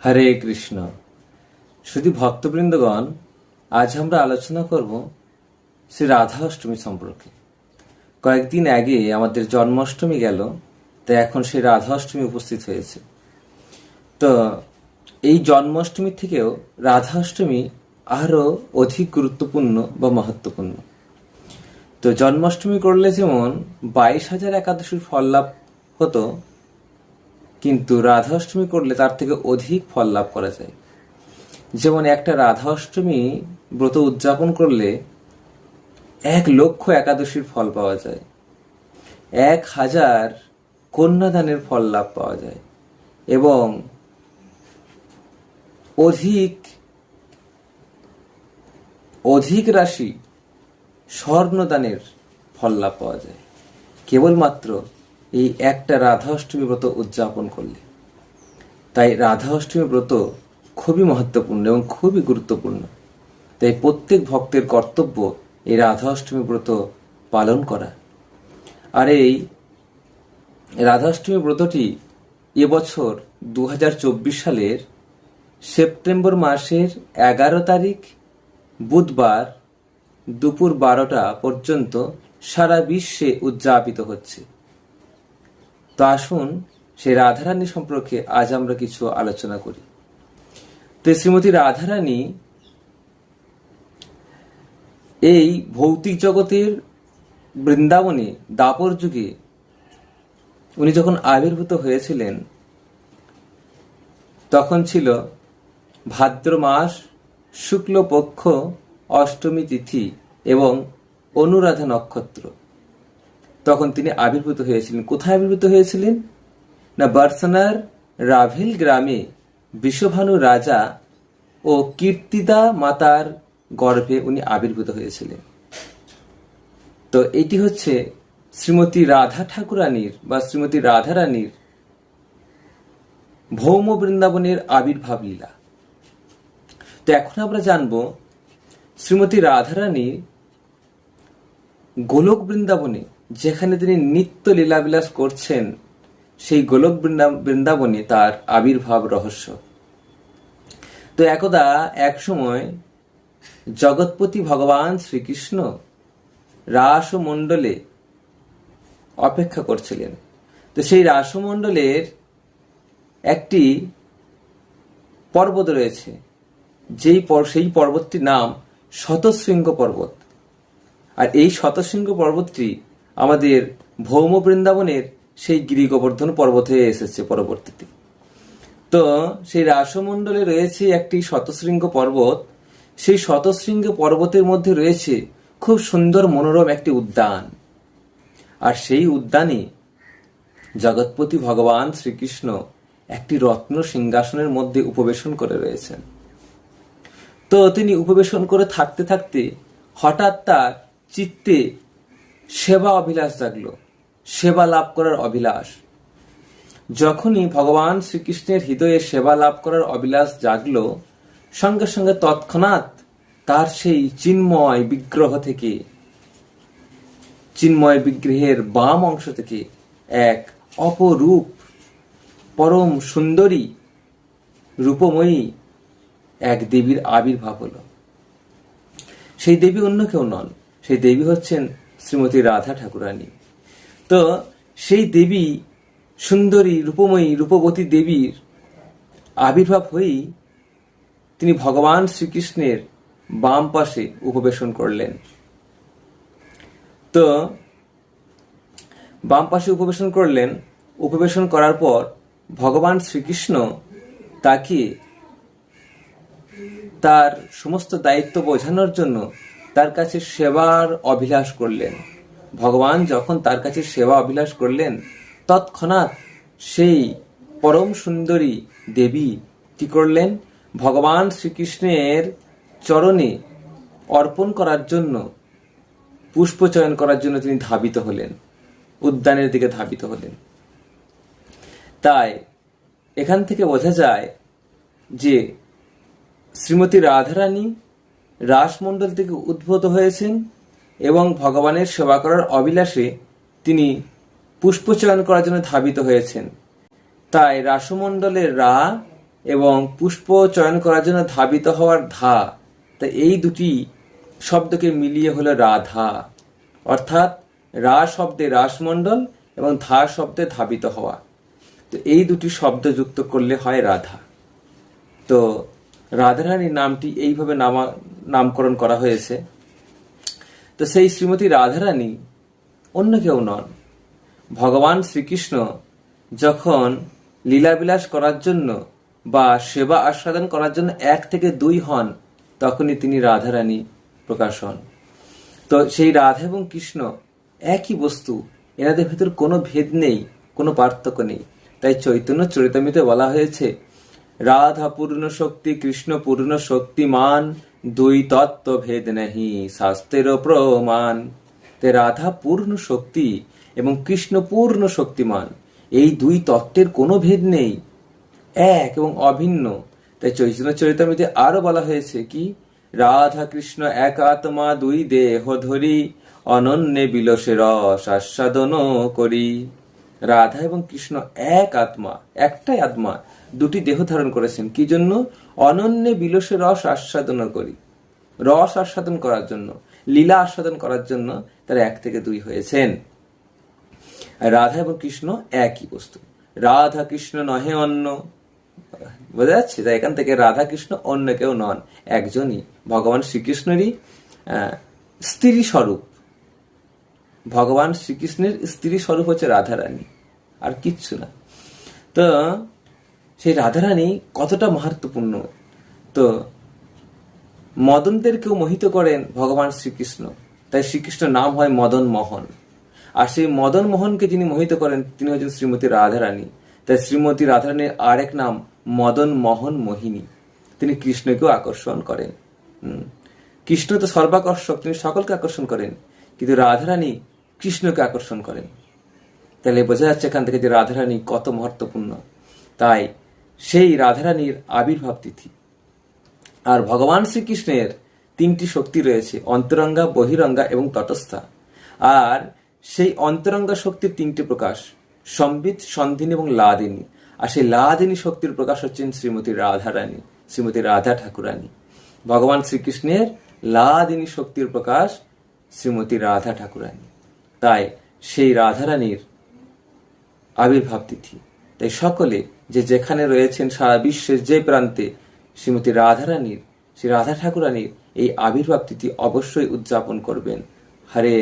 হরে কৃষ্ণ। শুধু ভক্তবৃন্দগণ, আজ আমরা আলোচনা করব শ্রী রাধা অষ্টমী সম্পর্কে। কয়েকদিন আগে আমাদের জন্মাষ্টমী গেল, তাই এখন সেই রাধা অষ্টমী উপস্থিত হয়েছে। তো এই জন্মাষ্টমী থেকেও রাধা অষ্টমী আরো অধিক গুরুত্বপূর্ণ বা মহত্বপূর্ণ। তো জন্মাষ্টমী করলে যেমন 22,000 একাদশীর ফল লাভ হতো, কিন্তু রাধা অষ্টমী করলে তার থেকে অধিক ফল লাভ করা যায়। যেমন একটা রাধা অষ্টমী ব্রত উদযাপন করলে 1,00,000 একাদশীর ফল পাওয়া যায়, 1,000 কন্যাদানের ফল লাভ পাওয়া যায় এবং অধিক রাশি স্বর্ণদানের ফল লাভ পাওয়া যায় কেবলমাত্র এই একটা রাধা অষ্টমী ব্রত উদযাপন করলে। তাই রাধা অষ্টমী ব্রত খুবই মহত্বপূর্ণ এবং খুবই গুরুত্বপূর্ণ। তাই প্রত্যেক ভক্তের কর্তব্য এই রাধা অষ্টমী ব্রত পালন করা। আর এই রাধা অষ্টমী ব্রতটি এবছর 2024 সালের সেপ্টেম্বর মাসের 11 তারিখ বুধবার দুপুর 12টা পর্যন্ত সারা বিশ্বে উদযাপিত হচ্ছে। তো আসুন সেই রাধারানী সম্পর্কে আজ আমরা কিছু আলোচনা করি। তো শ্রীমতী রাধারানী এই ভৌতিক জগতের বৃন্দাবনে দাপর যুগে উনি যখন আবির্ভূত হয়েছিলেন, তখন ছিল ভাদ্র মাস শুক্লপক্ষ অষ্টমী তিথি এবং অনুরাধা নক্ষত্র। তখন তিনি আবির্ভূত হয়েছিলেন। কোথায় আবির্ভূত হয়েছিলেন? না, বার্সনার রাভেল গ্রামে বিশ্বভানু রাজা ও কীর্তিদা মাতার গর্ভে উনি আবির্ভূত হয়েছিলেন। তো এটি হচ্ছে শ্রীমতী রাধা ঠাকুরানীর বা শ্রীমতী রাধারানীর ভৌম বৃন্দাবনের আবির্ভাব লীলা। তো এখন আমরা জানব শ্রীমতী রাধারানী গোলক বৃন্দাবনে, যেখানে তিনি নিত্য লীলাবিলাস করছেন, সেই গোলক বৃন্দাবনে তার আবির্ভাব রহস্য। তো একদা এক সময় জগৎপতি ভগবান শ্রীকৃষ্ণ রাসমণ্ডলে অপেক্ষা করছিলেন। তো সেই রাসমণ্ডলের একটি পর্বত রয়েছে, সেই পর্বতটির নাম শতশৃঙ্গ পর্বত। আর এই শতশৃঙ্গ পর্বতটি আমাদের ভৌম বৃন্দাবনের সেই গিরি গোবর্ধন পর্বত হয়ে এসেছে পরবর্তীতে। তো সেই রাসমণ্ডলে রয়েছে একটি শতশৃঙ্গ পর্বত। সেই শতশৃঙ্গ পর্বতের মধ্যে রয়েছে খুব সুন্দর মনোরম একটি উদ্যান। আর সেই উদ্যানে জগৎপতি ভগবান শ্রীকৃষ্ণ একটি রত্ন সিংহাসনের মধ্যে উপবেশন করে রয়েছেন। তো তিনি উপবেশন করে থাকতে থাকতে হঠাৎ তার চিত্তে সেবা অভিলাষ জাগল, সেবা লাভ করার অভিলাষ। যখনই ভগবান শ্রীকৃষ্ণের হৃদয়ে সেবা লাভ করার অভিলাষ জাগল, সঙ্গে সঙ্গে তৎক্ষণাৎ তার সেই চিন্ময় বিগ্রহের বাম অংশ থেকে এক অপরূপ পরম সুন্দরী রূপময়ী এক দেবীর আবির্ভাব হল। সেই দেবী অন্য কেউ নন, সেই দেবী হচ্ছেন শ্রীমতী রাধা ঠাকুরানী। তো সেই দেবী, সুন্দরী রূপময়ী রূপবতী দেবীর আবির্ভাব হয়েই তিনি ভগবান শ্রীকৃষ্ণের বাম পাশে উপবেশন করলেন। তো বাম পাশে উপবেশন করার পর ভগবান শ্রীকৃষ্ণ তাকে তার সমস্ত দায়িত্ব বোঝানোর জন্য তার কাছে সেবার অভিলাষ করলেন। ভগবান যখন তার কাছে সেবা অভিলাষ করলেন, তৎক্ষণাৎ সেই পরম সুন্দরী দেবী কি করলেন? ভগবান শ্রীকৃষ্ণের চরণে অর্পণ করার জন্য, পুষ্প চয়ন করার জন্য তিনি ধাবিত হলেন, উদ্যানের দিকে ধাবিত হলেন। তাই এখান থেকে বোঝা যায় যে শ্রীমতী রাধারানী রাসমণ্ডল থেকে উদ্ভূত হয়েছেন এবং ভগবানের সেবা করার অভিলাষে তিনি পুষ্প চয়ন করার জন্য ধাবিত হয়েছেন। তাই রাসমণ্ডলের রা এবং পুষ্প চয়ন করার জন্য ধাবিত হওয়ার ধা, তা এই দুটি শব্দকে মিলিয়ে হলো রাধা। অর্থাৎ রা শব্দে রাসমণ্ডল এবং ধা শব্দে ধাবিত হওয়া, তো এই দুটি শব্দ যুক্ত করলে হয় রাধা। তো রাধারানীর নামটি এইভাবে নামকরণ করা হয়েছে। তো সেই শ্রীমতী রাধারানী অন্য কেউ নন। ভগবান শ্রীকৃষ্ণ যখন লীলাবিলাস করার জন্য বা সেবা আস্বাদন করার জন্য 1 থেকে 2 হন, তখনই তিনি রাধারানী প্রকাশ হন। তো সেই রাধা এবং কৃষ্ণ একই বস্তু, এনাদের ভেতর কোনো ভেদ নেই, কোনো পার্থক্য নেই। তাই চৈতন্য চরিতামৃতে বলা হয়েছে, রাধা পূর্ণ শক্তি কৃষ্ণ পূর্ণ শক্তিমান, 2 তত্ত্ব ভেদ নেহি শাস্ত্রের প্রমাণ। তাই রাধা পূর্ণ শক্তি এবং কৃষ্ণ পূর্ণ শক্তিমান, এই 2 তত্ত্বের কোনো ভেদ নেই, এক এবং অভিন্ন। তাই চৈতন্য চরিতামৃতে আরো বলা হয়েছে কি, রাধা কৃষ্ণ এক আত্মা 2 দেহ ধরি, অনন্যে বিলসে রস আস্বাদন করি। রাধা এবং কৃষ্ণ এক আত্মা, একটাই আত্মা, 2টি দেহ ধারণ করেছেন। কি জন্য? অনন্যে বিলসে রস আস্বাদন করি, রস আস্বাদন করার জন্য, লীলা আস্বাদন করার জন্য তারা 1 থেকে 2 হয়েছেন। রাধা এবং কৃষ্ণ একই বস্তু, রাধা কৃষ্ণ নহে অন্য। বোঝা যাচ্ছে? তাই এখান থেকে রাধা কৃষ্ণ অন্য কেউ নন, একজনই, ভগবান শ্রীকৃষ্ণেরই স্ত্রী স্বরূপ। ভগবান শ্রীকৃষ্ণের স্ত্রী স্বরূপ হচ্ছে রাধারানী, আর কিচ্ছু না। তো সেই রাধারানী কতটা মাহাত্ম্যপূর্ণ। তো মদনদেরকেও মোহিত করেন ভগবান শ্রীকৃষ্ণ, তাই শ্রীকৃষ্ণ নাম হয় মদন মোহন। আর সেই মদন মোহনকে যিনি মোহিত করেন তিনি হচ্ছেন শ্রীমতী রাধারানী। তাই শ্রীমতী রাধারানীর আরেক নাম মদন মোহন মোহিনী। তিনি কৃষ্ণকেও আকর্ষণ করেন। কৃষ্ণ তো সর্বাকর্ষক, তিনি সকলকে আকর্ষণ করেন, কিন্তু রাধারানী কৃষ্ণকে আকর্ষণ করেন। তাহলে বোঝা যাচ্ছে এখান থেকে যে রাধারানী কত মহত্বপূর্ণ। তাই সেই রাধারানীর আবির্ভাব তিথি। আর ভগবান শ্রীকৃষ্ণের 3টি শক্তি রয়েছে, অন্তরঙ্গা, বহিরঙ্গা এবং তটস্থা। আর সেই অন্তরঙ্গা শক্তির 3টি প্রকাশ, সম্বিত, সন্ধিনী এবং লাদিনী। আর সেই লাদিনী শক্তির প্রকাশ হচ্ছেন শ্রীমতী রাধারানী, শ্রীমতী রাধা ঠাকুরানী। ভগবান শ্রীকৃষ্ণের লাদিনী শক্তির প্রকাশ শ্রীমতী রাধা ঠাকুরানী। তাই সেই রাধারানীর আবির্ভাব তিথি। তাই সকলে যে যেখানে রয়েছেন সারা বিশ্বের যে প্রান্তে শ্রীমতী রাধারানীর, শ্রী রাধা ঠাকুরানীর এই আবির্ভাব তিথি অবশ্যই উদযাপন করবেন। হরে